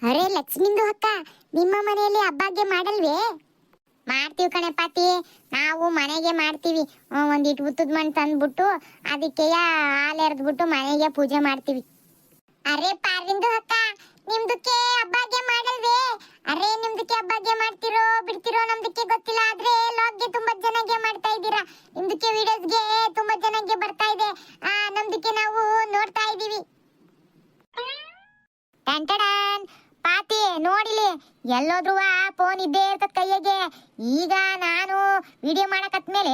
ಅರೆ ಲಕ್ಷ್ಮಿಂದು ಅಕ್ಕ, ನಿಮ್ಮ ಮನೆಯಲ್ಲಿ ಹಬ್ಬಗೆ ಮಾಡಲ್ವೇ? ಮಾಡ್ತೀವಿ ಕಣೆ ಪಾತಿ, ನಾವು ಮನೆಗೆ ಮಾಡ್ತೀವಿ. ಒಂದಿಟ್ಟು ಉತ್ತದ ಮಣ್ಣು ತಂದ್ಬಿಟ್ಟು ಅದಕ್ಕೆ ಹಾಲು ಎರೆದ್ಬಿಟ್ಟು ಮನೆಗೆ ಪೂಜೆ ಮಾಡ್ತೀವಿ. ಅರೆ ಪಾರಿಂದು ಅಕ್ಕ, ನಿಮ್ದಕ್ಕೆ ಹಬ್ಬಗೆ ಮಾಡಲ್ವೇ? ಅರೆ ನಿಮ್ದಕ್ಕೆ ಹಬ್ಬಗೆ ಮಾಡ್ತಿರೋ ಬಿಡ್ತಿರೋ ನಮ್ದಕ್ಕೆ ಗೊತ್ತಿಲ್ಲ. ಆದ್ರೆ ಲಾಗ್ಗೆ ತುಂಬಾ ಜನಗೆ ಮಾಡ್ತಾ ಇದ್ದೀರಾ, ನಿಮ್ದಕ್ಕೆ ವಿಡಿಯೋಸ್ಗೆ ತುಂಬಾ ಜನಗೆ ಬರ್ತಾ ಇದೆ. ನಮ್ದಕ್ಕೆ ನಾವು ನೋಡ್ತಾ ಇದೀವಿ. ಟಂಟಡಾನ್ ಪಾತಿ ನೋಡಿಲಿ, ಎಲ್ಲೋದ್ರೂ ಫೋನ್ ಇದ್ದೇ ಇರ್ತದ ಕೈಯಾಗೆ. ಈಗ ನಾನು ವಿಡಿಯೋ ಮಾಡಕತ್ಮೇಲೆ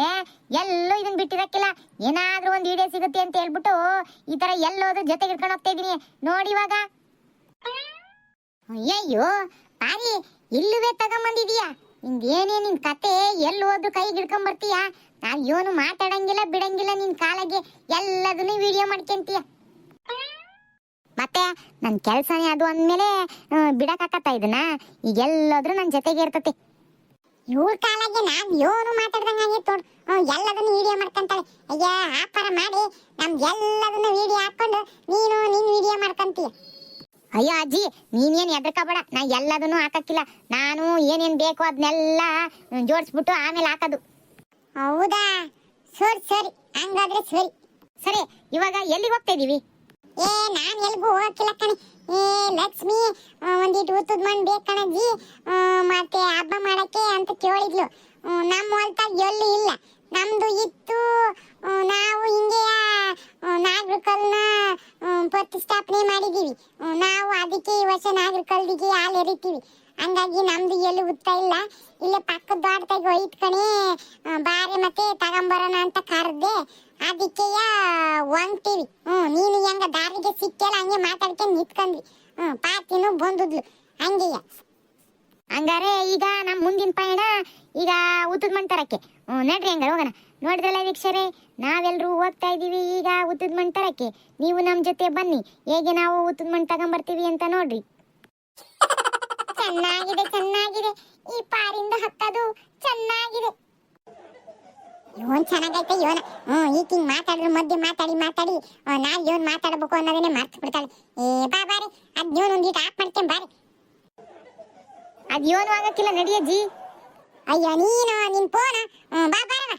ಎಲ್ಲೂ ಇದನ್ನ ಬಿಟ್ಟಿರಕ್ಕಿಲ್ಲ. ಏನಾದ್ರೂ ಒಂದು ವಿಡಿಯೋ ಸಿಗುತ್ತೆ ಅಂತ ಹೇಳ್ಬಿಟ್ಟು ಈ ತರ ಎಲ್ಲೋದ್ರ ಜೊತೆಗೆ ಇಟ್ಕೊಂಡು ಹೋಗ್ತಾ ಇದೀನಿ ನೋಡಿ. ಇವಾಗ ಅಯ್ಯಯ್ಯೋ ಪಾರಿ, ಇಲ್ಲುವೆ ತಗೊಂಬಂದಿದೀಯಾ? ಹಿಂಗೇನೇ ನಿನ್ ಕತೆ, ಎಲ್ಲಿ ಹೋದ್ರು ಕೈಗೆ ಹಿಡ್ಕೊಂಡ್ ಬರ್ತೀಯ. ನಾವ್ ಏನು ಮಾತಾಡಂಗಿಲ್ಲ ಬಿಡಂಗಿಲ್ಲ, ನಿನ್ ಕಾಲಾಗೆ ಎಲ್ಲದನ್ನು ವಿಡಿಯೋ ಮಾಡ್ಕೊಂತೀಯ. ಮತ್ತೆ ನನ್ ಕೆಲ್ಸನೇ ಅದು ಅಂದ್ಮೇಲೆ ಬಿಡಕಾಕತ್ತ ಇದನ್ನ. ಈಗ ಎಲ್ಲಾದ್ರೂ ನನ್ ಜೊತೆಗೆ ಇರ್ತತಿ. ಇವ್ರ ಕಾಲಾಗೆ ನಾವ್ ಏನು ಮಾತಾಡ್ದಂಗೆ ತೋಡ್ ಎಲ್ಲದನ್ನು ವಿಡಿಯೋ ಮಾಡ್ಕೊಂತಾಳೆ. ಅಯ್ಯ ಆಪಾರ ಮಾಡಿ ನಮ್ಗೆಲ್ಲದನ್ನು ವಿಡಿಯೋ ಹಾಕೊಂಡು ನೀನು ನಿನ್ ವಿಡಿಯೋ ಮಾಡ್ಕೊಂತೀಯ. ಅಯ್ಯೋ ಅಜ್ಜಿ, ನೀನೇನ್ ಎದ್ರಕಬೇಡ, ನಾ ಎಲ್ಲದನ್ನು ಹಾಕಕ್ಕಿಲ್ಲ. ನಾನು ಏನೇನ್ ಬೇಕು ಅದನ್ನೆಲ್ಲ ಜೋಡಿಸ್ಬಿಟ್ಟು ಆಮೇಲೆ ಹಾಕೋದು. ಹೌದಾ, ಸರಿ ಸರಿ, ಹಂಗಾದ್ರೆ ಸರಿ. ಸರಿ, ಇವಾಗ ಎಲ್ಲಿಗೆ ಹೋಗ್ತಾ ಇದೀವಿ? ನಾನ್ ಎಲ್ಗೂ ಹೋಗಕ್ಕಿಲ್ಲ ಕಣೆ. ಲಕ್ಷ್ಮಿ ಒಂದಿಟ್ಟು ಉತ್ತದ ಮಣ್ಣು ಬೇಕು ಕಣಜ್ಜಿ, ಮತ್ತೆ ಹಬ್ಬ ಮಾಡಕ್ಕೆ ಅಂತ ಕೇಳಿದ್ಲು. ನಮ್ಮ ಹೊಲ್ತಾಗ ಎಲ್ಲಿ ಇಲ್ಲ, ನಮ್ದು ಇತ್ತು. ನಾವು ಹಿಂಗೆ ನಾಗರಕಲ್ನ ಪ್ರತಿಷ್ಠಾಪನೆ ಮಾಡಿದೀವಿ. ನಾವು ಅದಕ್ಕೆ ಈ ವರ್ಷ ನಾಗರಕಲ್ಲಿಗೆ ಹಾಲು ಎರಿತೀವಿ. ಹಂಗಾಗಿ ನಮ್ದು ಎಲ್ಲಿ ಉತ್ತಾ ಇಲ್ಲ. ಇಲ್ಲೇ ಪಕ್ಕದ ದೊಡ್ಡದಾಗಿ ಒಯ್ತು ಕಣೆ, ಬಾರಿ ಮತ್ತೆ ತಗೊಂಬರೋಣ ಅಂತ ಕರೆದೆ. ಅದಕ್ಕೆ ಹೊಂಗ್ತೀವಿ. ನೀನು ಹೆಂಗ ದಾರಿಗೆ ಸಿಕ್ಕಲ್ಲ ಹಂಗೆ ಮಾತಾಡ್ಕೊಂಡು ನಿಂತ್ಕೊಂಡ್ವಿ. ಪಾತಿನೂ ಬಂದದ್ಲು ಹಂಗೆಯ. ಹಂಗಾರೆ ಈಗ ನಮ್ಮ ಮುಂದಿನ ಪಯಣ ಈಗ ಉತ್ತದ ಮಣ್ಣು ತರಕ್ಕೆ. ನಡ್ರಿ ಹಂಗಾರೆ ಹೋಗೋಣ. ನೋಡಿದ್ರಲ್ಲ ವೀಕ್ಷರೇ, ನಾವೆಲ್ಲರೂ ಹೋಗ್ತಾ ಇದೀವಿ ಈಗ ಉತ್ತದ ಮಣ್ಣು ತರಕ್ಕೆ. ನೀವು ನಮ್ಮ ಜೊತೆ ಬನ್ನಿ, ಹೇಗೆ ನಾವು ಉತ್ತದ ಮಣ್ಣು ತಗೊಂಬರ್ತೀವಿ ಅಂತ ನೋಡ್ರಿ. ಚೆನ್ನಾಗಿದೆ ಚೆನ್ನಾಗಿದೆ, ಈ ಪಾರಿಂದ ಹತ್ತದು ಚೆನ್ನಾಗಿದೆ. ಇವನ್ ಚೆನ್ನಾಗೈತೆ ಇವನ. ಈಗ ಹಿಂಗ್ ಮಾತಾಡಿದ್ರೆ ಮಧ್ಯೆ ಮಾತಾಡಿ ಮಾತಾಡಿ ನಾವ್ ಇವನ್ ಮಾತಾಡ್ಬೇಕು ಅನ್ನೋದನ್ನೇ ಮರ್ತು ಬಿಡ್ತಾಳೆ. ಬಾರಿ ಅದ್ ಇವನ್ ಒಂದಿಟ್ಟು ಆಫ್ ಮಾಡ್ತೇನೆ ಬಾರಿ. ಅದ್ ಇವನು ಆಗಕ್ಕಿಲ್ಲ, ನಡಿಯಜ್ಜಿ. ಅಯ್ಯೋ ನೀನು ನಿನ್ ಫೋನ್ ಬಾರವ.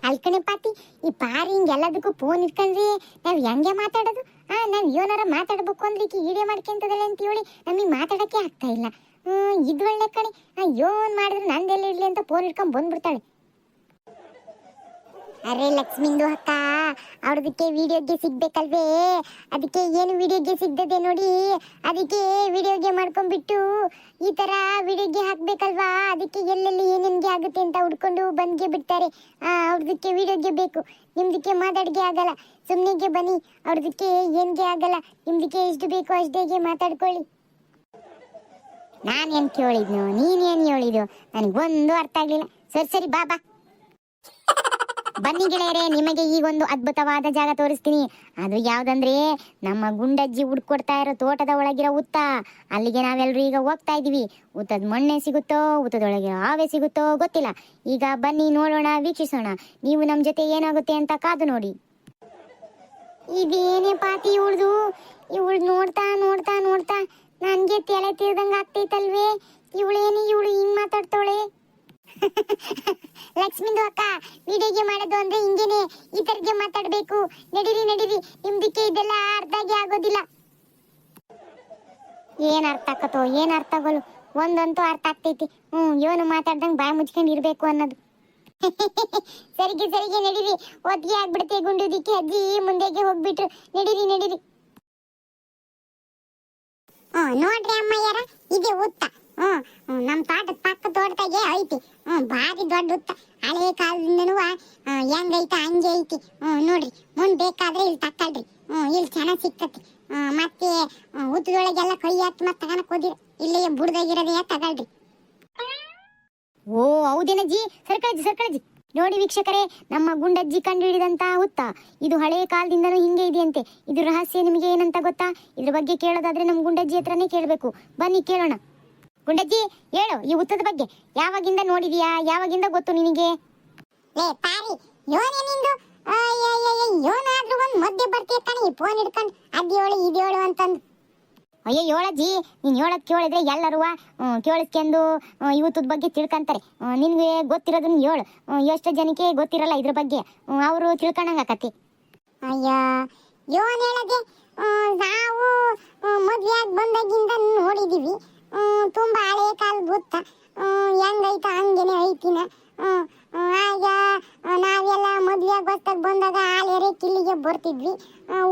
ಅಲ್ಕಣೆ ಪಾತಿ, ಈ ಪಾರಿ ಹಿಂಗೆಲ್ಲದಕ್ಕೂ ಫೋನ್ ಇಟ್ಕೊಂಡ್ರಿ ನಾವ್ ಹೆಂಗೆ ಮಾತಾಡೋದು? ನಾವ್ ಏನಾರ ಮಾತಾಡ್ಬೇಕು ಅಂದ್ರೆ ಈಗ ವಿಡಿಯೋ ಮಾಡ್ಕೊಂತದಲ್ಲ ಅಂತ ಹೇಳಿ ನಮಗೆ ಮಾತಾಡಕ್ಕೆ ಆಗ್ತಾ ಇಲ್ಲ. ಇದು ಒಳ್ಳೆ ಕಣೆ. ಯೋನ್ ಮಾಡಿದ್ರೆ ನಂದೆಲ್ಲ ಇಡ್ಲಿ ಅಂತ ಫೋನ್ ಇಟ್ಕೊಂಡ್ ಬಂದ್ಬಿಡ್ತಾಳೆ. ಅರೆ ಲಕ್ಷ್ಮಿಂದು ಅಕ್ಕ, ಅವ್ರದಕ್ಕೆ ವಿಡಿಯೋಗೆ ಸಿಗ್ಬೇಕಲ್ವೇ? ಅದಕ್ಕೆ ಏನು ವಿಡಿಯೋಗೆ ಸಿಗ್ತದೆ ನೋಡಿ, ಅದಕ್ಕೆ ವಿಡಿಯೋಗೆ ಮಾಡ್ಕೊಂಡ್ಬಿಟ್ಟು ಈ ತರ ವಿಡಿಯೋಗೆ ಹಾಕ್ಬೇಕಲ್ವಾ? ಅದಕ್ಕೆ ಎಲ್ಲೆಲ್ಲಿ ಏನೇನ್ಗೆ ಆಗುತ್ತೆ ಅಂತ ಹುಡ್ಕೊಂಡು ಬಂದ್ಗೆ ಬಿಡ್ತಾರೆ. ಅವ್ರದಕ್ಕೆ ವಿಡಿಯೋಗೆ ಬೇಕು, ನಿಮ್ದಕ್ಕೆ ಮಾತಾಡ್ಗೆ ಆಗಲ್ಲ. ಸುಮ್ಮನೆಗೆ ಬನ್ನಿ, ಅವ್ರದಕ್ಕೆ ಏನ್ಗೆ ಆಗಲ್ಲ. ನಿಮ್ದಕ್ಕೆ ಎಷ್ಟು ಬೇಕೋ ಅಷ್ಟೇಗೆ ಮಾತಾಡ್ಕೊಳ್ಳಿ. ನಾನೇನ್ ಕೇಳಿದ್ನು, ನೀನೇನ್ ಹೇಳಿದ್ದು, ನನಗೊಂದು ಅರ್ಥ ಆಗ್ಲಿಲ್ಲ. ಸರಿ ಸರಿ ಬಾ ಬಾ. ಬನ್ನಿ ಗೆಳೆಯರೇ, ನಿಮಗೆ ಈಗೊಂದು ಅದ್ಭುತವಾದ ಜಾಗ ತೋರಿಸ್ತೀನಿ. ಅದು ಯಾವ್ದಂದ್ರೆ ನಮ್ಮ ಗುಂಡಜ್ಜಿ ಹುಡ್ಕೊಡ್ತಾ ಇರೋ ತೋಟದ ಒಳಗಿರೋ ಉತ್ತ. ಅಲ್ಲಿಗೆ ನಾವೆಲ್ಲರೂ ಈಗ ಹೋಗ್ತಾ ಇದೀವಿ. ಉತ್ತದ ಮಣ್ಣೆ ಸಿಗುತ್ತೋ ಉತ್ತದೊಳಗಿರೋ ಹಾವೇ ಸಿಗುತ್ತೋ ಗೊತ್ತಿಲ್ಲ. ಈಗ ಬನ್ನಿ ನೋಡೋಣ, ವೀಕ್ಷಿಸೋಣ. ನೀವು ನಮ್ಮ ಜೊತೆ ಏನಾಗುತ್ತೆ ಅಂತ ಕಾದು ನೋಡಿ. ಇದೇನೇ ಪಾತಿ ಇವಳ್ದು ನೋಡ್ತಾ ನೋಡ್ತಾ ನೋಡ್ತಾ ನನ್ಗೆ ತಲೆ ತಿರ್ದಂಗ ಆಗ್ತೈತಲ್ವೇ? ಇವಳು ಹಿಂಗ್ ಮಾತಾಡ್ತಾವಳೆ. ಲಕ್ಷ್ಮಿಂದು ಅಕ್ಕ, ವಿಡಿಯೋಗೆ ಮಾಡೋದು ಅಂದ್ರೆ ಹಿಂಗೇನೆ, ಈ ತರಗೆ ಮಾತಾಡ್ಬೇಕು. ನಡೀರಿ ನಡೀರಿ, ನಿಮ್ದಕ್ಕೆ ಇದೆಲ್ಲ ಅರ್ಥಾಗಿ ಆಗೋದಿಲ್ಲ. ಏನ್ ಅರ್ಥ ಆಕತ್ತೋ ಏನ್ ಅರ್ಥ ಆಗೋಲು, ಒಂದಂತೂ ಅರ್ಥ ಆಗ್ತೈತಿ. ಇವನು ಮಾತಾಡ್ದಂಗ್ ಬಾಯ್ ಮುಚ್ಕೊಂಡ್ ಇರ್ಬೇಕು ಅನ್ನೋದು. ಸರಿಗೆ ಸರಿಗೆ ನಡೀರಿ, ಒತ್ತಿಗೆ ಆಗ್ಬಿಡುತ್ತೆ ಗುಂಡುದಿಕ್ಕೆ. ಅಜ್ಜಿ ಮುಂದೆಗೆ ಹೋಗ್ಬಿಟ್ರು. ನಡೀರಿ ನಡೀರಿ. ನೋಡ್ರಿ ಅಮ್ಮಯ್ಯಾರ, ಇದೆ ಉತ್ತ. ನಮ್ ತೋಟದ ಪಕ್ಕ ತೋಟದಾಗೆ ಐತಿ. ಭಾರಿ ದೊಡ್ಡ ಉತ್ತ. ಹಳೆ ಕಾಲದಿಂದನೂ ಹೆಂಗೈತ ಹಂಗೆ ಐತಿ. ನೋಡ್ರಿ, ಮುಂದ್ ಬೇಕಾದ್ರೆ ಇಲ್ಲಿ ತಕ್ಕಳ್ರಿ. ಇಲ್ಲಿ ಚೆನ್ನಾಗ್ ಸಿಕ್ತತಿ. ಮತ್ತೆ ಉತ್ತದೊಳಗೆಲ್ಲ ಕೈ ಹಾಕಿ ಮತ್ತೆ ತಗೋಣಕ್ ಹೋದಿರ, ಇಲ್ಲೇ ಬುಡ್ದಾಗಿರೋದೇ ತಗೊಳ್ರಿ. ಓ ಹೌದೇನಜ್ಜಿ, ಸರ್ಕಳಜ್ಜಿ. ನೋಡಿ ವೀಕ್ಷಕರೇ, ನಮ್ಮ ಗುಂಡಜ್ಜಿ ಕಂಡು ಹಿಡಿದಂತ ಉತ್ತ ಇದು ಹಳೆ ಕಾಲದಿಂದನೂ ಹಿಂಗೆ ಇದೆಯಂತೆ. ಇದು ರಹಸ್ಯ ನಿಮಗೆ ಏನಂತ ಗೊತ್ತಾ? ಇದ್ರ ಬಗ್ಗೆ ಕೇಳೋದಾದ್ರೆ ನಮ್ಮ ಗುಂಡಜ್ಜಿ ಹತ್ರನೇ ಕೇಳಬೇಕು. ಬನ್ನಿ ಕೇಳೋಣ. ಗುಂಡಜ್ಜಿ ಹೇಳು, ಈ ಉತ್ತದ ಬಗ್ಗೆ ಯಾವಾಗಿಂದ ನೋಡಿದೀಯಾ? ಯಾವಾಗಿಂದ ಗೊತ್ತು ನಿನಗೆ? ಯೋನಾದ್ರೂ ಒಂದ್ ಮಧ್ಯೆ ಬರ್ತೀಯ ತಾನೆ ಈ ಫೋನ್ ಹಿಡ್ಕೊಂಡು ಅದ್ಯೋಳು ಇದ್ಯೋಳು ಅಂತಂದು. ಅಯ್ಯೋ ಹೇಳಜ್ಜಿ, ನೀನು ಹೇಳೋದು ಕೇಳಿದ್ರೆ ಎಲ್ಲರೂ ಕೇಳಿಸ್ಕೊಂಡು ಇವತ್ತದ ಬಗ್ಗೆ ತಿಳ್ಕೊಂತಾರೆ. ನಿನಗೆ ಗೊತ್ತಿರೋದನ್ನ ಹೇಳು, ಎಷ್ಟು ಜನಕ್ಕೆ ಗೊತ್ತಿರಲ್ಲ ಇದ್ರ ಬಗ್ಗೆ, ಅವರು ತಿಳ್ಕೊಂಡಂಗಾಕತಿ. ಅಯ್ಯೋ ಯೋನ್ ಹೇಳದೆ, ನಾವು ಮದುವೆಯಾಗಿ ಬಂದಾಗಿಂದ ನೋಡಿದೀವಿ. ತುಂಬಾ ಹಳೆ ಕಾಲ ಗೊತ್ತ, ಹೆಂಗೈತ ಹಂಗೇನೆ ಐತಿನ. ಆಗ ನಾವೆಲ್ಲ ಮದುವೆಯಾಗಿ ಹೊಸ್ತಾಗ ಬಂದಾಗ ಹಾಲೆರೆ ಕಿಲ್ಲಿಗೆ ಬರ್ತಿದ್ವಿ.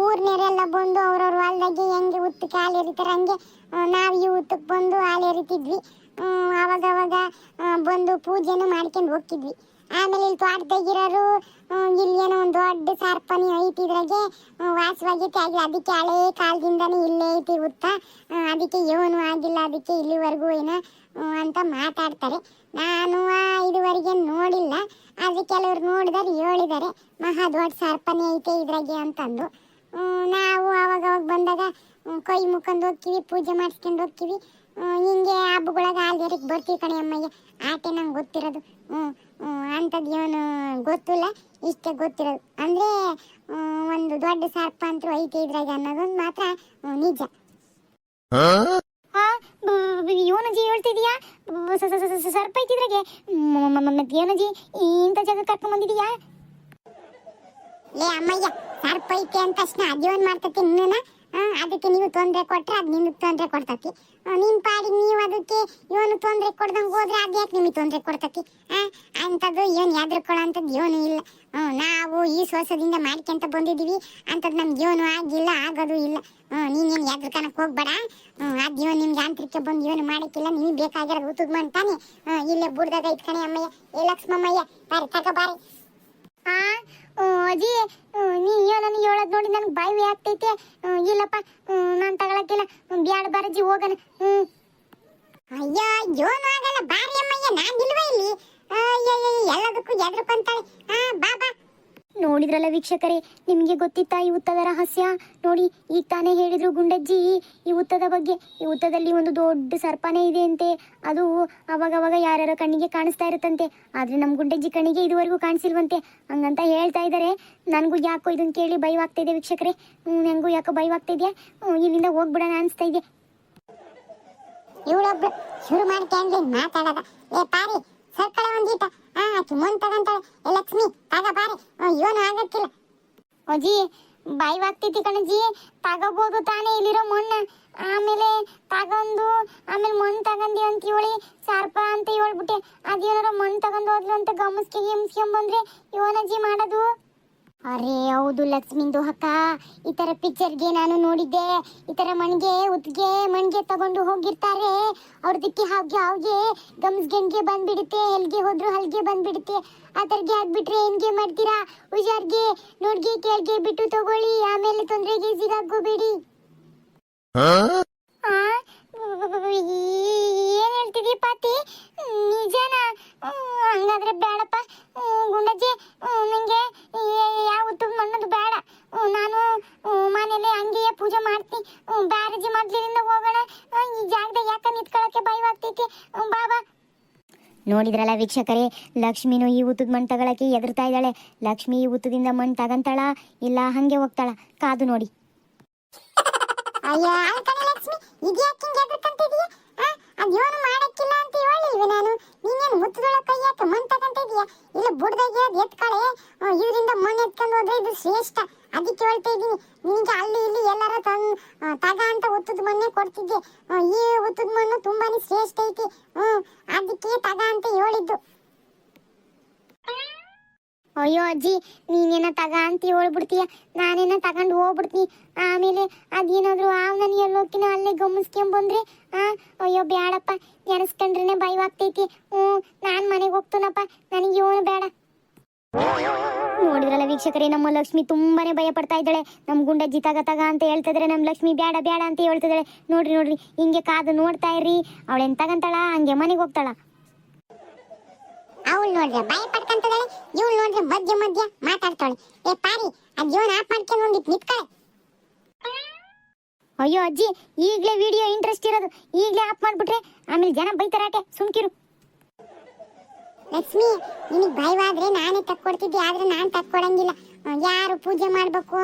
ಊರ್ನೇರೆಲ್ಲ ಬಂದು ಅವ್ರವ್ರ ಹೊಲ್ದಾಗೆ ಹೆಂಗೆ ಉತ್ತಕ್ಕೆ ಹಾಲು ಎರಿತಾರೆ ಹಂಗೆ ನಾವು ಈ ಉತ್ತಕ್ಕೆ ಬಂದು ಹಾಲು ಎರಿತಿದ್ವಿ. ಅವಾಗವಾಗ ಬಂದು ಪೂಜೆನೂ ಮಾಡ್ಕೊಂಡು ಹೋಗ್ತಿದ್ವಿ. ಆಮೇಲೆ ಇಲ್ಲಿ ತೋಟದಾಗಿರೋರು ಇಲ್ಲಿ ಏನೋ ಒಂದು ದೊಡ್ಡ ಸರ್ಪಣಿ ಐತಿದ್ರಾಗೆ ವಾಸವಾಗೈತೆ ಆಗಿ, ಅದಕ್ಕೆ ಹಳೆ ಕಾಲದಿಂದನೇ ಇಲ್ಲೇ ಐತಿ ಉತ್ತ, ಅದಕ್ಕೆ ಏನೂ ಆಗಿಲ್ಲ ಅದಕ್ಕೆ ಇಲ್ಲಿವರೆಗೂ ಏನೋ ಅಂತ ಮಾತಾಡ್ತಾರೆ. ನಾನು ಇದುವರೆಗೆ ನೋಡಿಲ್ಲ, ಆದರೆ ಕೆಲವ್ರು ನೋಡಿದಾರೆ ಹೇಳಿದ್ದಾರೆ ಮಹಾ ದೊಡ್ಡ ಸರ್ಪಣಿ ಐತೆ ಇದ್ರಾಗೆ ಅಂತಂದು. ನಾವು ಅವಾಗವಾಗ ಬಂದಾಗ ಕೈ ಮುಖಂಡು ಹೋಗ್ತೀವಿ, ಪೂಜೆ ಮಾಡಿಸ್ಕೊಂಡು ಹೋಗ್ತೀವಿ. ಹಿಂಗೆ ಹಬ್ಬಗಳಾಗ ಹಾಲ್ದೇರಿಗೆ ಬರ್ತೀವಿ ಕಣೆ ಅಮ್ಮಯ್ಯ, ಆಟೆ ನಂಗೆ ಗೊತ್ತಿರೋದು. ಅಂಥದ್ದು ಏನು ಗೊತ್ತಿಲ್ಲ, ಇಷ್ಟೇ ಗೊತ್ತಿರೋದು. ಅಂದರೆ ಒಂದು ದೊಡ್ಡ ಸರ್ಪ ಅಂತೂ ಐತೆ ಇದ್ರಾಗ ಅನ್ನೋದೊಂದು ಮಾತ್ರ ನಿಜ. ಏನಜ್ಜಿ ಹೇಳ್ತಿದೀಯಾ? ಸರ್ಪ ಐತಿದ್ರಾಗೆ ಏನಜ್ಜಿ ಇಂಥ ಜಾಗ ಕರ್ಕೊಂಡ್ ಬಂದಿದೀಯಾ? ಲೇ ಅಮ್ಮಯ್ಯ, ಸರ್ಪ ಐತೆ ಅಂತ ತಕ್ಷಣ ಅದೇನ್ ಮಾಡ್ತತಿ ನಿನ್ನ? ಅದಕ್ಕೆ ನೀವು ತೊಂದರೆ ಕೊಟ್ರೆ ಅದು ನಿಮಗೆ ತೊಂದರೆ ಕೊಡ್ತತಿ. ನಿಮ್ಮ ಪಾಡಿಗೆ ನೀವು ಅದಕ್ಕೆ ಏನು ತೊಂದರೆ ಕೊಡ್ದಂಗೆ ಹೋದ್ರೆ ಅದ್ಯಾಕೆ ನಿಮಗೆ ತೊಂದರೆ ಕೊಡ್ತತಿ? ಅಂಥದ್ದು ಏನು ಹೆದರ್ಕೊಳ್ಳೋಂಥದ್ದು ಏನೂ ಇಲ್ಲ. ನಾವು ಈ ಶ್ವಾಸದಿಂದ ಮಾಡ್ಕೊಂತ ಬಂದಿದ್ದೀವಿ, ಅಂಥದ್ದು ನಮ್ಗೆ ಏನು ಆಗಿಲ್ಲ, ಆಗೋದು ಇಲ್ಲ. ನೀನೇನು ಹೆದರ್ಕನಕ್ಕೆ ಹೋಗ್ಬೇಡ. ಅದೇನು ನಿಮ್ಗೆ ಯಾಂತ್ರಿಕ ಬಂದು ಏನು ಮಾಡೋಕ್ಕಿಲ್ಲ, ನಿಮಗೆ ಬೇಕಾಗಿರೋದು ಉತ್ತದ ಮಾಡ್ತಾನೆ. ಇಲ್ಲೇ ಬುಡ್ದಾಗ ಇಟ್ಕಣೆ ಅಮ್ಮಯ್ಯ, ಏ ಲಕ್ಷ್ಮಮ್ಮಯ್ಯ, ಬಾರಿ ತಗ ಬಾರಿ. ಅಜ್ಜಿ, ನೀ ನನಗೆ ಹೇಳೋದು ನೋಡಿ ನನಗೆ ಬಾಯಿ ಆಗ್ತೈತೆ. ಇಲ್ಲಪ್ಪ ನಾನು ತಗೊಳಕ್ಕಿಲ್ಲ, ಬ್ಯಾಡ ಬಾರಜ್ಜಿ ಹೋಗೋಣ. ಅಯ್ಯೋ ಏನೂ ಆಗಲ್ಲ ಬಾರಿ ಅಮ್ಮಯ್ಯ, ನಾನು ಇಲ್ವ ಇಲ್ಲಿ? ಎಲ್ಲದಕ್ಕೂ ಎದ್ರಕೊಂತಾಳೆ. ಬಾ ಬಾ. ನೋಡಿದ್ರಲ್ಲ ವೀಕ್ಷಕರೇ, ನಿಮಗೆ ಗೊತ್ತಿತ್ತಾ ಈ ಉತ್ತದ ರಹಸ್ಯ? ನೋಡಿ, ಈಗ ತಾನೇ ಹೇಳಿದ್ರು ಗುಂಡಜ್ಜಿ ಈ ಉತ್ತದ ಬಗ್ಗೆ. ಈ ಉತ್ತದಲ್ಲಿ ಒಂದು ದೊಡ್ಡ ಸರ್ಪನೇ ಇದೆ ಅಂತೆ. ಅದು ಅವಾಗವಾಗ ಯಾರ್ಯಾರ ಕಣ್ಣಿಗೆ ಕಾಣಿಸ್ತಾ ಇರುತ್ತಂತೆ, ಆದರೆ ನಮ್ಮ ಗುಂಡಜ್ಜಿ ಕಣ್ಣಿಗೆ ಇದುವರೆಗೂ ಕಾಣಿಸಿಲ್ವಂತೆ. ಹಂಗಂತ ಹೇಳ್ತಾ ಇದ್ದಾರೆ. ನನಗೂ ಯಾಕೋ ಇದನ್ನು ಕೇಳಿ ಭಯವಾಗ್ತಾ ಇದೆ ವೀಕ್ಷಕರೇ, ನನಗೂ ಯಾಕೋ ಭಯವಾಗ್ತಾ ಇದೆಯಾ. ಇಲ್ಲಿಂದ ಹೋಗ್ಬಿಡೋಣ ಅನಿಸ್ತಾ ಇದೆ. ಇವಳೊಬ್ಳು ಶುರು ಮಾಡ್ಕೊಂಡ್ಲಿ ಮಾತಾಡೋದ. ಏ ಪಾರಿ ಸರ್ಕಳ ಒಂದೀಟ, ಆಕಿ ಮುಂದೆ ತಗಂತಾಳೆ. ಏ ಲಕ್ಷ್ಮಿ ತಗ ಬಾರಿ, ಏನು ಆಗಕ್ಕಿಲ್ಲ. ಅಜ್ಜಿ ಭಯವಾಗ್ತೈತಿ ಕಣಜ್ಜಿ, ತಗೋಬೋದು ತಾನೇ ಇಲ್ಲಿರೋ ಮಣ್ಣು. ಆಮೇಲೆ ತಗೊಂಡು ಆಮೇಲೆ ಮಣ್ಣು ತಗೊಂಡಿ ಅಂತ ಹೇಳಿ ಸರ್ಪ ಅಂತ ಹೇಳ್ಬಿಟ್ಟೆ. ಅದೇನಾರ ಮಣ್ಣು ತಗೊಂಡು ಹೋದ್ಲು ಅಂತ ಗಮಸ್ಕೊಂಬಂದ್ರೆ ಇವನಜ್ಜಿ ಮಾಡೋದು. ಅರೇ ಹೌದು ಲಕ್ಷ್ಮಿಂದು ಅಕ್ಕ, ಈ ಥರ ಪಿಕ್ಚರ್ಗೆ ನಾನು ನೋಡಿದ್ದೆ. ಈ ಥರ ಮಣ್ಗೆ ತಗೊಂಡು ಹೋಗಿರ್ತಾರೆ. ಅವ್ರದಕ್ಕೆ ಹಾಗೆ ಗಮ್ಸ್ಗೆಣ್ಗೆ ಬಂದ್ಬಿಡುತ್ತೆ, ಎಲ್ಗೆ ಹೋದ್ರು ಹಲ್ಗೆ ಬಂದ್ಬಿಡುತ್ತೆ. ಆ ಥರಗೆ ಆಗ್ಬಿಟ್ರೆ ಏನ್ಗೆ ಮಾಡ್ತೀರಾ? ಹುಷಾರ್ಗೆ ನೋಡ್ಗೆ ಕೇಳ್ಗೆ ಬಿಟ್ಟು ತಗೊಳ್ಳಿ, ಆಮೇಲೆ ತೊಂದರೆಗೆ ಸಿಗಾಕೋಬೇಡಿ. ಏನ್ ಹೇಳ್ತಿದಿ ಪಾತಿ, ನಿಜನಾ? ಹಂಗಾದ್ರೆ ಬೇಡಪ್ಪ ಗುಂಡಜ್ಜಿ, ನಂಗೆ ಯಾವತ್ತು ಮಣ್ಣದು ಬೇಡ. ನಾನು ಮನೇಲಿ ಹಂಗೆಯೇ ಪೂಜೆ ಮಾಡ್ತೀನಿ. ಬ್ಯಾರಜಿ ಮೊದ್ಲಿನಿಂದ ಹೋಗೋಣ, ಈ ಜಾಗದಾಗ ಯಾಕೆ ನಿಂತ್ಕೊಳ್ಳೋಕೆ ಭಯವಾಗ್ತೈತಿ. ಬಾಬಾ. ನೋಡಿದ್ರಲ್ಲ ವೀಕ್ಷಕರೇ, ಲಕ್ಷ್ಮಿನೂ ಈ ಉತ್ತದ ಮಣ್ಣು ತಗೊಳಕ್ಕೆ ಎದುರ್ತಾ ಇದ್ದಾಳೆ. ಲಕ್ಷ್ಮಿ ಈ ಉತ್ತದಿಂದ ಮಣ್ಣು ತಗಂತಾಳ ಇಲ್ಲ ಹಂಗೆ ಹೋಗ್ತಾಳ, ಕಾದು ನೋಡಿ. ಅಯ್ಯ ಲಕ್ಷ್ಮಿ, ಇದ್ಯಾಕೆ ಎದುರ್ಕಂತಿದೀಯ? ಅದೇನು ಮಾಡಕ್ಕಿಲ್ಲ ಅಂತ ಹೇಳಿಲ್ವಿ ನಾನು? ನೀನೇನು ಮುತ್ತದೊಳ ಕೈ ಯಾಕೆ ಮಣ್ಣು ತಗೊಂತ ಇದೀಯ? ಇಲ್ಲ ಬುಡ್ದಾಗೆ ಅದು ಎತ್ಕಳೆ, ಇದರಿಂದ ಮಣ್ಣು ಎತ್ಕೊಂಡು ಹೋದ್ರೆ ಇದು ಶ್ರೇಷ್ಠ. ಅದಕ್ಕೆ ಹೇಳ್ತಾ ಇದ್ದೀನಿ, ನಿನಗೆ ಅಲ್ಲಿ ಇಲ್ಲಿ ಎಲ್ಲಾರ ತಗ ಅಂತ ಉತ್ತದ ಮಣ್ಣೆ ಕೊಡ್ತಿದ್ದೆ. ಈ ಉತ್ತದ ಮಣ್ಣು ತುಂಬಾನೇ ಶ್ರೇಷ್ಠ ಐತಿ. ಅದಕ್ಕೆ ತಗ ಅಂತ ಹೇಳಿದ್ದು. ಅಯ್ಯೋ ಅಜ್ಜಿ, ನೀನೇನ ತಗ ಅಂತ ಹೇಳ್ಬಿಡ್ತೀಯ, ನಾನೇನ ತಗೊಂಡು ಹೋಗ್ಬಿಡ್ತೀನಿ. ಆಮೇಲೆ ಅದೇನಾದ್ರು ನಾನು ಎಲ್ಲೋಕಿನ ಅಲ್ಲೇ ಗಮನಿಸ್ಕೊಂಬಂದ್ರೆ ಅಯ್ಯೋ ಬೇಡಪ್ಪ, ನೆನೆಸ್ಕೊಂಡ್ರೆ ಭಯವಾಗ್ತೈತಿ. ನಾನು ಮನೆಗೆ ಹೋಗ್ತೀನಪ್ಪ, ನನಗೆ ಏನು ಬೇಡ. ನೋಡಿದ್ರಲ್ಲ ವೀಕ್ಷಕರೇ, ನಮ್ಮ ಲಕ್ಷ್ಮಿ ತುಂಬಾನೇ ಭಯ ಪಡ್ತಾ ಇದ್ದಾಳೆ. ನಮ್ಮ ಗುಂಡಜ್ಜಿ ತಗ ಅಂತ ಹೇಳ್ತಿದ್ರೆ ನಮ್ಮ ಲಕ್ಷ್ಮಿ ಬೇಡ ಅಂತ ಹೇಳ್ತಿದ್ದಾಳೆ. ನೋಡ್ರಿ ಹಿಂಗೆ ಕಾದು ನೋಡ್ತಾ ಇರ್ರಿ, ಅವಳೆನ್ ತಗಂತಾಳ ಹಂಗೆ ಮನೆಗೆ ಹೋಗ್ತಾಳ. ಅವಳು ನೋಡ್ರೆ ಭಯ ಪಡ್ಕಂತದಾಳೆ, ಇವಳು ನೋಡ್ರೆ ಮಧ್ಯ ಮಾತಾಡ್ತಾಳೆ. ಏ ಪಾರಿ, ಅದೇನು ಆಫ್ ಮಾಡ್ಕೊಂಡು ಹೋಗಿತ್ತು ನಿತ್ಕಳೆ. ಅಯ್ಯೋ ಅಜ್ಜಿ, ಈಗಲೇ ವಿಡಿಯೋ ಇಂಟ್ರೆಸ್ಟ್ ಇರೋದು, ಈಗಲೇ ಆಫ್ ಮಾಡ್ಬಿಟ್ರೆ ಆಮೇಲೆ ಜನ ಬೈತಾರಾಟೆ, ಸುಮ್ಕಿರು. ಲಕ್ಷ್ಮಿ, ನಿನಗೆ ಭಯವಾದ್ರೆ ನಾನೇ ತಕ್ಕೊಡ್ತಿದ್ದೆ, ಆದ್ರೆ ನಾನು ತಕ್ಕೊಡಂಗಿಲ್ಲ. ಯಾರು ಪೂಜೆ ಮಾಡ್ಬೇಕು,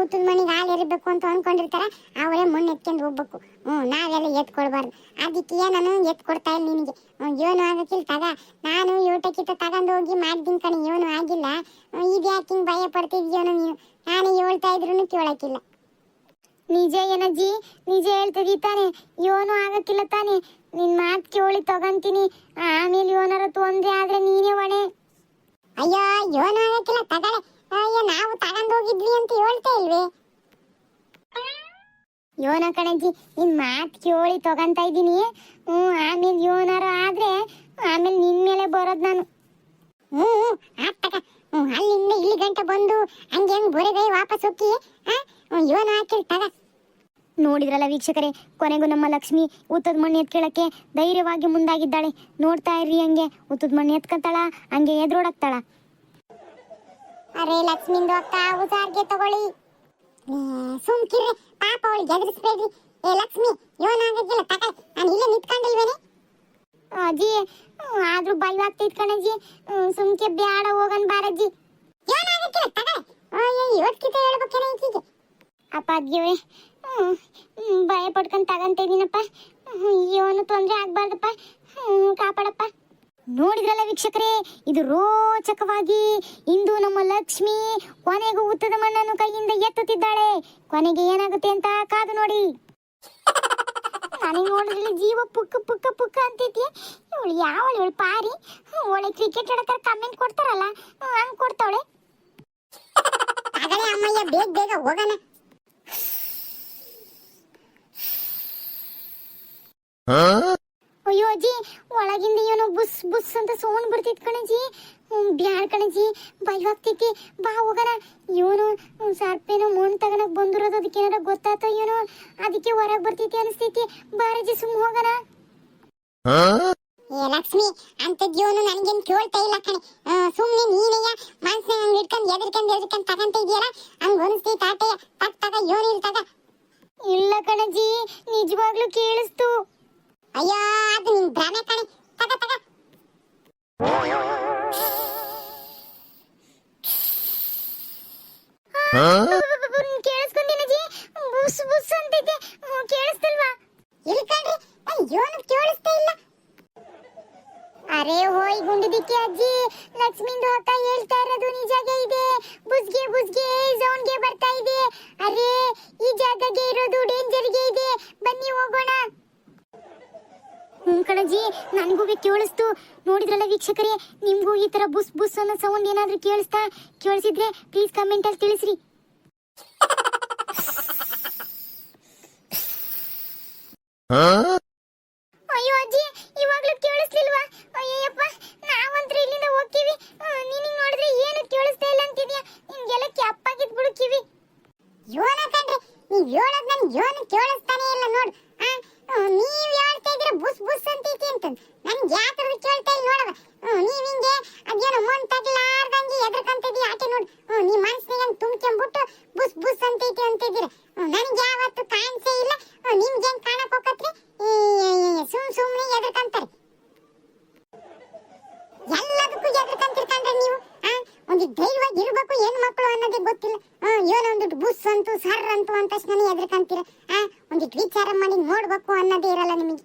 ಉತ್ತದ ಮನೆಗೆ ಹಾಲು ಎರಿಬೇಕು ಅಂತ ಅನ್ಕೊಂಡಿರ್ತಾರ ಅವರೇ ಮಣ್ಣು ಎತ್ಕೊಂಡು ಹೋಗ್ಬೇಕು. ನಾವೆಲ್ಲ ಎತ್ಕೊಳ್ಬಾರ್ದು. ಅದಕ್ಕೆ ನಾನು ಎತ್ಕೊಡ್ತಾ ಇಲ್ಲ ನಿನಗೆ. ಏನು ಆಗಕ್ಕಿಲ್ಲ ತಗ. ನಾನು ಯೂಟಕ್ಕಿಂತ ತಗೊಂಡು ಹೋಗಿ ಮಾಡ್ತೀನಿ ಕಣಿ, ಏನು ಆಗಿಲ್ಲ. ಇದು ಯಾಕೆ ಹಿಂಗೆ ಭಯ ಪಡ್ತಿದ್ಯೋನೋ ನೀನು. ನಾನು ಹೇಳ್ತಾ ಇದ್ರು ಕೇಳಕ್ಕಿಲ್ಲ. ನಿಜ ಏನಜ್ಜಿ, ನಿಜ ಹೇಳ್ತಿದ್ದಿ ತಾನೆ, ಏನು ಆಗಕ್ಕಿಲ್ಲ ತಾನೆ. ನಿನ್ ಮಾತು ಕೇಳಿ ತಗೊಂತೀನಿ. ಆಮೇಲೆ ಏನಾರ ತೊಂದ್ರೆ ಆದ್ರೆ ನೀನೇ ಹೊಣೆ. ಅಯ್ಯೋ ಏನು ಆಗಕ್ಕಿಲ್ಲ ತಗಳೆ. ಅಯ್ಯೋ ನಾವು ತಗೊಂಡು ಹೋಗಿದ್ವಿ ಅಂತ ಹೇಳ್ತಾ ಇಲ್ವೇ? ಯೋನ ಕಣಜ್ಜಿ, ನಿನ್ ಮಾತು ಕೇಳಿ ತಗೊಂತ ಇದ್ದೀನಿ. ಆಮೇಲೆ ಏನಾರ ಆದ್ರೆ ಆಮೇಲೆ ನಿನ್ ಮೇಲೆ ಬರೋದು ನಾನು. ಆತಕ. ಅಲ್ಲಿಂದ ಇಲ್ಲಿ ಗಂಟ ಬಂದು ಹಂಗೆ ಹೆಂಗ್ ಬೊರೆಗೈ ವಾಪಸ್ ಹೋಗಿ ಯೋನ ಹಾಕಿಲ್ ತಗ. ನೋಡಿದ್ರಲ್ಲ ವೀಕ್ಷಕರೇ, ಕೊನೆಗೂ ನಮ್ಮ ಲಕ್ಷ್ಮಿ ಉತ್ತದ ಮಣ್ಣು ಎತ್ಕೊಳ್ಳಕ್ಕೆ ಧೈರ್ಯವಾಗಿ ಮುಂದಾಗಿದ್ದಾಳೆ. ನೋಡ್ತಾ ಇರ್ರಿ, ಹಂಗೆ ಉತ್ತದ ಮಣ್ಣು ಎತ್ಕೊಂತಾಳ, ಹಂಗೆ ಎದ್ರೋಡಾಕ್ತಾಳ. ಅರೆ ಲಕ್ಷ್ಮಿಂದು ಅಕ್ಕ ಉಸಾರ್ಗೆ ತಗೊಳ್ಳಿ. ಸುಮ್ಕಿರ್ರಿ, ಪಾಪ ಅವಳಿಗೆ ಎದುರಿಸ್ಬೇಡ್ರಿ. ಏ ಲಕ್ಷ್ಮಿ, ಏನಾಗಿಲ್ಲ ತಗ, ನಾನು ಇಲ್ಲೇ ನಿಂತ್ಕೊಂಡಿಲ್ವೇನೆ? ಅಜ್ಜಿ ಆದ್ರೂ ಭಯವಾಗ್ತೈತ್ ಕಣಜ್ಜಿ. ಸುಮ್ಕೆ ಬ್ಯಾಡ, ಹೋಗನ್ ಬಾರಜ್ಜಿ. ಏನಾಗಿಲ್ಲ ತಗ. ಇವತ್ತಿಗೆ ಹೇಳ್ಬೇಕೇನೆ ಈಕಿಗೆ. ಅಪ್ಪ ಅದ್ಗಿವೆ, ಭಯ ಪಡ್ಕೊಂಡು ತಗಂತ ಇದೀನಪ್ಪ. ಏನು ತೊಂದರೆ ಆಗ್ಬಾರ್ದಪ್ಪ, ಕಾಪಾಡಪ್ಪ. ನೋಡಿದ್ರಲ್ಲ ವೀಕ್ಷಕರೇ, ಇದು ರೋಚಕವಾಗಿ ಇಂದು ನಮ್ಮ ಲಕ್ಷ್ಮಿ ಕೊನೆಗೂ ಉತ್ತದ ಮಣ್ಣನ್ನು ಕೈಯಿಂದ ಎತ್ತುತ್ತಿದ್ದಾಳೆ. ಕೊನೆಗೆ ಏನಾಗುತ್ತೆ ಅಂತ ಕಾದು ನೋಡಿ. ನನಗೆ ನೋಡಿದ್ರೆ ಜೀವ ಪುಕ್ಕ ಪುಕ್ಕ ಪುಕ್ಕ ಅಂತೈತಿ. ಇವಳು ಇವಳು ಪಾರಿ. ಒಳ್ಳೆ ಕ್ರಿಕೆಟ್ ಆಡೋಕೆ ಕಮೆಂಟ್ ಕೊಡ್ತಾರಲ್ಲ, ಹಂಗ್ ಕೊಡ್ತಾವಳೆ. ಆಗಲೇ ಅಮ್ಮಯ್ಯ, ಬೇಗ ಬೇಗ ಹೋಗೋಣ. ಅಯ್ಯೋ ಅಜ್ಜಿ, ಒಳಗಿಂದ ಏನೋ ಬುಸ್ ಬುಸ್ ಅಂತ ಸೌಂಡ್ ಬರ್ತಿತ್ ಕಣಜ್ಜಿ. ಬ್ಯಾಡ್ ಕಣಜ್ಜಿ, ಭಯವಾಗ್ತೈತಿ. ಬಾ ಹೋಗೋಣ. ಇವನು ಸರ್ಪೇನೋ ಮಣ್ಣು ತಗೋಣಕ್ ಬಂದಿರೋದು, ಅದಕ್ಕೆ ಏನಾರ ಗೊತ್ತಾತೋ ಏನೋ, ಅದಕ್ಕೆ ಹೊರಗೆ ಬರ್ತೈತಿ ಅನಿಸ್ತೈತಿ. ಬಾರಜ್ಜಿ, ಸುಮ್ ಹೋಗೋಣ. ಏ ಲಕ್ಷ್ಮಿ, ಅಂತದ್ಯೋನು ನನಗೇನು ಕೇಳ್ತಾ ಇಲ್ಲ ಕಣೆ. ಸುಮ್ಮನೆ ನೀನೆಯ ಮನ್ಸನ್ನ ಹಂಗೆ ಇಟ್ಕೊಂಡು ಎದ್ರಕೊಂಡು ತಗಂತ ಇದೆಯಲ್ಲ, ಹಂಗೆ ಅನಿಸ್ತೈತಿ. ಆಟೆಯ ತಗ ತಗ, ಯೋನಿಲ್ ತಗ. ಇಲ್ಲ ಕಣಜ್ಜಿ, ನಿಜವಾಗ್ಲೂ ಕೇಳಿಸ್ತು. ಅಯ್ಯೋ, ಅದು ನಿನ್ ಭ್ರಮೆ ಕಣೆ. ತಗ ತಗ. ಕೇಳಿಸ್ಕೊಂಡೇನಜ್ಜಿ? ಬುಸ್ ಬುಸ್ ಅಂತೈತೆ, ಕೇಳಿಸ್ತಲ್ವಾ? ಇಲ್ಲಿ ಕಣ್ರಿ, ಏನು ಕೇಳಿಸ್ತಾ ಇಲ್ಲ. ಅರೆ ಹೋಯ್ ಗುಂಡಿದಿಕ್ಕೆ ಅಜ್ಜಿ, ಲಕ್ಷ್ಮಿಂದು ಅಕ್ಕ ಹೇಳ್ತಾ ಇರೋದು ನಿಜಾಗೆ ಇದೆ. ಬುಸ್ಗೆ ಬುಸ್ಗೆ ಝೋನ್ಗೆ ಬರ್ತಾ ಇದೆ. ಅರೆ ಈ ಜಾಗಗೆ ಇರೋದು ಡೇಂಜರ್ಗೆ ಇದೆ. ಬನ್ನಿ ಹೋಗೋಣ. ಕಣಜ್ಜಿ, ನನಗೂ ಕೇಳಿಸ್ತು. ನೋಡಿದ್ರಲ್ಲ ವೀಕ್ಷಕರೇ, ನಿಮ್ಗೂ ಈ ತರ ಬುಸ್ ಬುಸ್ ಅನ್ನೋ ಸೌಂಡ್ ಏನಾದ್ರೂ ಕೇಳಿಸಿದ್ರೆ ಪ್ಲೀಸ್ ಕಮೆಂಟ್ ಅಲ್ಲಿ ತಿಳಿಸ್ರಿ. ಅಯ್ಯೋ ಅಜ್ಜಿ, ಇವಾಗ್ಲೂ ಕೇಳಿಸ್ಲಿಲ್ವಾ? ಅಯ್ಯಪ್ಪ, ನಾವಂತ್ರ ಇಲ್ಲಿಂದ ಹೋಗ್ತೀವಿ. ನೀನಿಗೆ ನೋಡಿದ್ರೆ ಏನು ಕೇಳಿಸ್ತಾ ಇಲ್ಲ ಅಂತಿದ್ಯಾ? ನಿಮ್ಗೆಲ್ಲ ಕ್ಯಾಪಾಗಿದ್ ಬಿಡು ಕಿವಿ. ಯೋನ ಕಣ್ರಿ, ನೀವ್ ಹೇಳೋದ್ ನನ್ಗೆ ಏನು ಕೇಳಿಸ್ತಾನೆ ಇಲ್ಲ ನೋಡು. ನೀವ್ ಹೇಳ್ತಾ ಇದ್ರೆ ಬುಸ್ ಬುಸ್ ಅಂತೈತಿ ಅಂತ ನನ್ಗೆ ಯಾಕಂದ್ರೆ ಕೇಳ್ತಾ ಇಲ್ಲ ನೋಡವ. ನೀವ್ ಹಿಂಗೆ ಅದೇನೋ ಮಣ್ಣು ತಗ್ಲಾರ್ದಂಗೆ ಎದ್ರಕಂತಿದ್ಯಾ ಆಟೆ ನೋಡು. ನೀವ್ ಮನ್ಸ್ನಾಗ ತುಂಬ್ಕೊಂಡ್ಬಿಟ್ಟು ಬುಸ್ ಬುಸ್ ಅಂತೈತಿ ಅಂತಿದ್ದೀರ. ನನ್ಗೆ ಯಾವತ್ತು ಕಾಣಿಸೇ ಇಲ್ಲ. ನಿಮ್ಗೆ ಹೆಂಗ್ ಕಾಣಕ್ ಹೋಗತ್ರಿ? ಸುಮ್ನೆ ಎದ್ರಕಂತಾರೆ. ಎಲ್ಲದಕ್ಕೂ ಎದ್ರಕಂತಿರ್ಕಂಡ್ರೆ ನೀವು ಒಂದು ಧೈರ್ಯವಾಗಿ ಇರ್ಬೇಕು ಹೆಣ್ಣು ಮಕ್ಕಳು ಅನ್ನೋದೇ ಗೊತ್ತಿಲ್ಲ. ಏನೋ ಒಂದಿಟ್ಟು ಬುಸ್ ಅಂತೂ ಸರ್ ಅಂತೂ ಅಂತ ತಕ್ಷಣ ಎದ್ರಕಂತೀರ. ಒಂದಿಟ್ಟು ವಿಚಾರ ಮಾಡಿ ನೋಡ್ಬೇಕು ಅನ್ನೋದೇ ಇರಲ್ಲ ನಿಮಗೆ.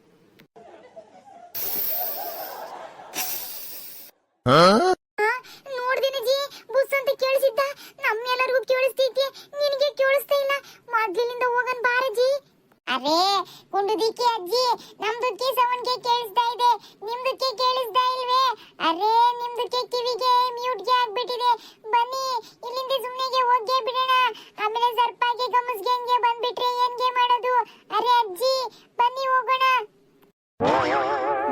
ನೋಡ್ದೇನಜ್ಜಿ, ಬುಸ್ ಅಂತ ಕೇಳಿಸಿದ್ದ ನಮ್ಮೆಲ್ಲರಿಗೂ ಕೇಳಿಸ್ತೈತಿ, ನಿನಗೆ ಕೇಳಿಸ್ತಾ ಇಲ್ಲ. ಮೊದ್ಲಿನಿಂದ ಹೋಗನ್ ಬಾರಜ್ಜಿ. ಅರೇ ಕುಂಡುದಿಕ್ಕೆ ಅಜ್ಜಿ, ನಮ್ದಕ್ಕೆ ಸವನ್ಗೆ ಕೇಳಿಸ್ತಾ ಇದೆ, ನಿಮ್ದಕ್ಕೆ ಕೇಳಿಸ್ತಾ ಇಲ್ವೇ? ಅರೇ ನಿಮ್ದಕ್ಕೆ ಕಿವಿಗೆ ಮ್ಯೂಟ್ಗೆ ಆಗ್ಬಿಟ್ಟಿದೆ. ಬನ್ನಿ ಇಲ್ಲಿಂದ ಸುಮ್ನೆಗೆ ಹೋಗೇ ಬಿಡೋಣ. ಆಮೇಲೆ ಸರ್ಪಾಗೆ ಗಮಸ್ಗೆ ಹಂಗೆ ಬಂದ್ಬಿಟ್ರೆ ಏನ್ಗೆ ಮಾಡೋದು? ಅರೇ ಅಜ್ಜಿ, ಬನ್ನಿ ಹೋಗೋಣ.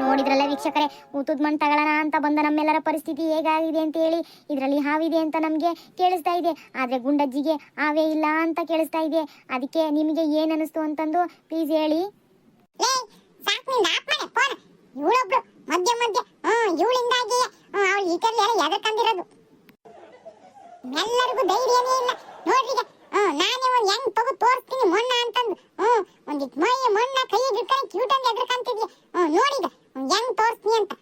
ನೋಡಿದ್ರಲ್ಲ ವೀಕ್ಷಕರೇ, ಊತದ ಮಣ್ಣು ತಗೊಳ್ಳೋಣ ಅಂತ ಬಂದ ನಮ್ಮೆಲ್ಲರ ಪರಿಸ್ಥಿತಿ ಹೇಗಾಗಿದೆ ಅಂತ ಹೇಳಿ. ಇದರಲ್ಲಿ ಹಾವಿದೆ ಅಂತ ನಮಗೆ ಕೇಳಿಸ್ತಾ ಇದೆ, ಆದ್ರೆ ಗುಂಡಜ್ಜಿಗೆ ಹಾವೇ ಇಲ್ಲ ಅಂತ ಕೇಳಿಸ್ತಾ ಇದೆ. ಅದಕ್ಕೆ ನಿಮಗೆ ಏನ್ ಅನಿಸ್ತು ಅಂತಂದು ಪ್ಲೀಸ್ ಹೇಳಿ. ಇವಳೊಬ್ಳು ಮಧ್ಯ ಮಧ್ಯ ಇವಳಿಂದಾಗಿ ಅವಳು ಈ ತರ ಎದರ್ಕಂದಿರೋದು. ಎಲ್ಲರಿಗೂ ಧೈರ್ಯನೇ ಇಲ್ಲ ನೋಡ್ರಿ. ನಾನೇ ಒಂದ್ ಹೆಂಗ್ ತಗೋ ತೋರಿಸ್ತೀನಿ ಮೊಣ್ಣ ಅಂತಂದು. ಒಂದಿಟ್ ಮೊಣ್ಣ ಕೈಗೆ ಇಟ್ಕೊಂಡು ಕ್ಯೂಟ್ ಅಂತ ಎದ್ರಕಂತಿದ್ಯ. ನೋಡಿದ ಹೆಂಗ್ ತೋರಿಸ್ತೀನಿ ಅಂತ.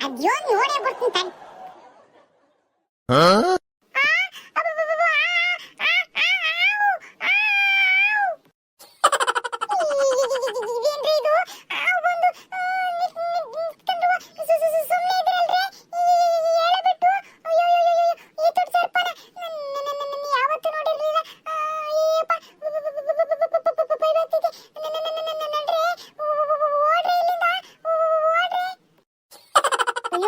ಅದ್ಯೋ ನೋಡೇ ಬರ್ತೀನಿ ತಾನೆ.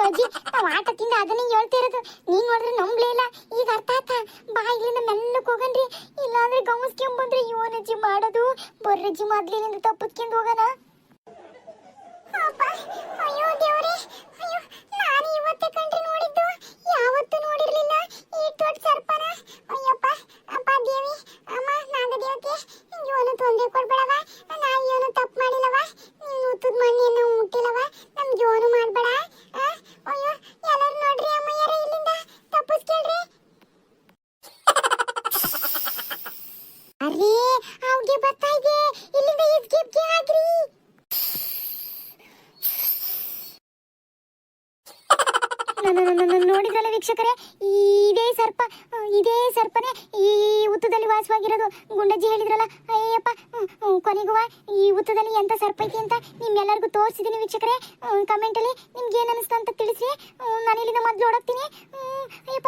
ಅಜ್ಜಿ ನಾವು ಆಟದಿಂದ ಅದನ್ನೇ ಹೇಳ್ತಾ ಇರೋದು, ನೀನ್ ನೋಡಿದ್ರೆ ನಂಬ್ಲೇ ಇಲ್ಲ. ಈಗ ಅರ್ಥ ಆತ. ಬಾ ಇಲ್ಲಿಂದ ಮೆಲ್ಲಕ್ಕೆ ಹೋಗನ್ರಿ, ಇಲ್ಲಾಂದ್ರೆ ಗಮನಿಸ್ಕೊಂಬಂದ್ರೆ ಇವನಜ್ಜಿ ಮಾಡೋದು. ಬರ್ರಜ್ಜಿ ಮೊದ್ಲಿನಿಂದ ತಪ್ಪಿಸ್ಕೊಂಡು ಹೋಗೋಣ. ಅಯ್ಯೋ ದೇವ್ರೆ, ಅಯ್ಯೋ ನಾನು ಇವತ್ತೇ ಕಂಡ್ರಿ ನೋಡಿದ್ದು, ಯಾವತ್ತೂ ನೋಡಿರ್ಲಿಲ್ಲ ಈ ದೊಡ್ಡ ಸರ್ಪನ. ಅಯ್ಯಪ್ಪ ಅಪ್ಪ ದೇವಿ ಅಮ್ಮ ನಾಗದೇವತೆ, ಇವನು ತೊಂದರೆ ಕೊಡ್ಬೇಡವ, ನಾನು ಏನು ತಪ್ಪು ಮಾಡಿಲ್ಲವ, ನಿನ್ನ ಉತ್ತದ ಮಣ್ಣಿಯನ್ನು ಮುಟ್ಟಿಲ್ಲವ, ನಮ್ಗೆ ಏನು ಮಾಡ್ಬೇಡ. ಅಯ್ಯೋ ಎಲ್ಲರೂ ನೋಡ್ರಿ ಅಮ್ಮಯ್ಯರ, ಇಲ್ಲಿಂದ ತಪ್ಪಿಸ್ಕೊಳ್ರಿ. ಅರೇ ಅವ್ಗೆ ಬರ್ತಾ ಇದೆ, ಇಲ್ಲಿಂದ ಎಸ್ಕೇಪ್ಗೆ ಆಗ್ರಿ. ನೋಡಿದ್ರಲ್ಲ ವೀಕ್ಷಕರೇ, ಇದೇ ಸರ್ಪನೇ ಈ ಹುತ್ತದಲ್ಲಿ ವಾಸವಾಗಿರೋದು. ಗುಂಡಜ್ಜಿ ಹೇಳಿದ್ರಲ್ಲ, ಅಯ್ಯಪ್ಪ ಕೊನೆಗೂ ಈ ಹುತ್ತದಲ್ಲಿ ಎಂತ ಸರ್ಪ ಐತಿ ಅಂತ ನಿಮ್ಗೆಲ್ಲರಿಗೂ ತೋರಿಸಿದ್ದೀನಿ ವೀಕ್ಷಕರೇ. ಕಮೆಂಟಲ್ಲಿ ನಿಮ್ಗೆ ಏನು ಅನಿಸ್ತು ಅಂತ ತಿಳಿಸಿ. ನಾನು ಇಲ್ಲಿಂದ ಮೊದಲು ಓಡೋಗ್ತೀನಿ. ಅಯ್ಯಪ್ಪ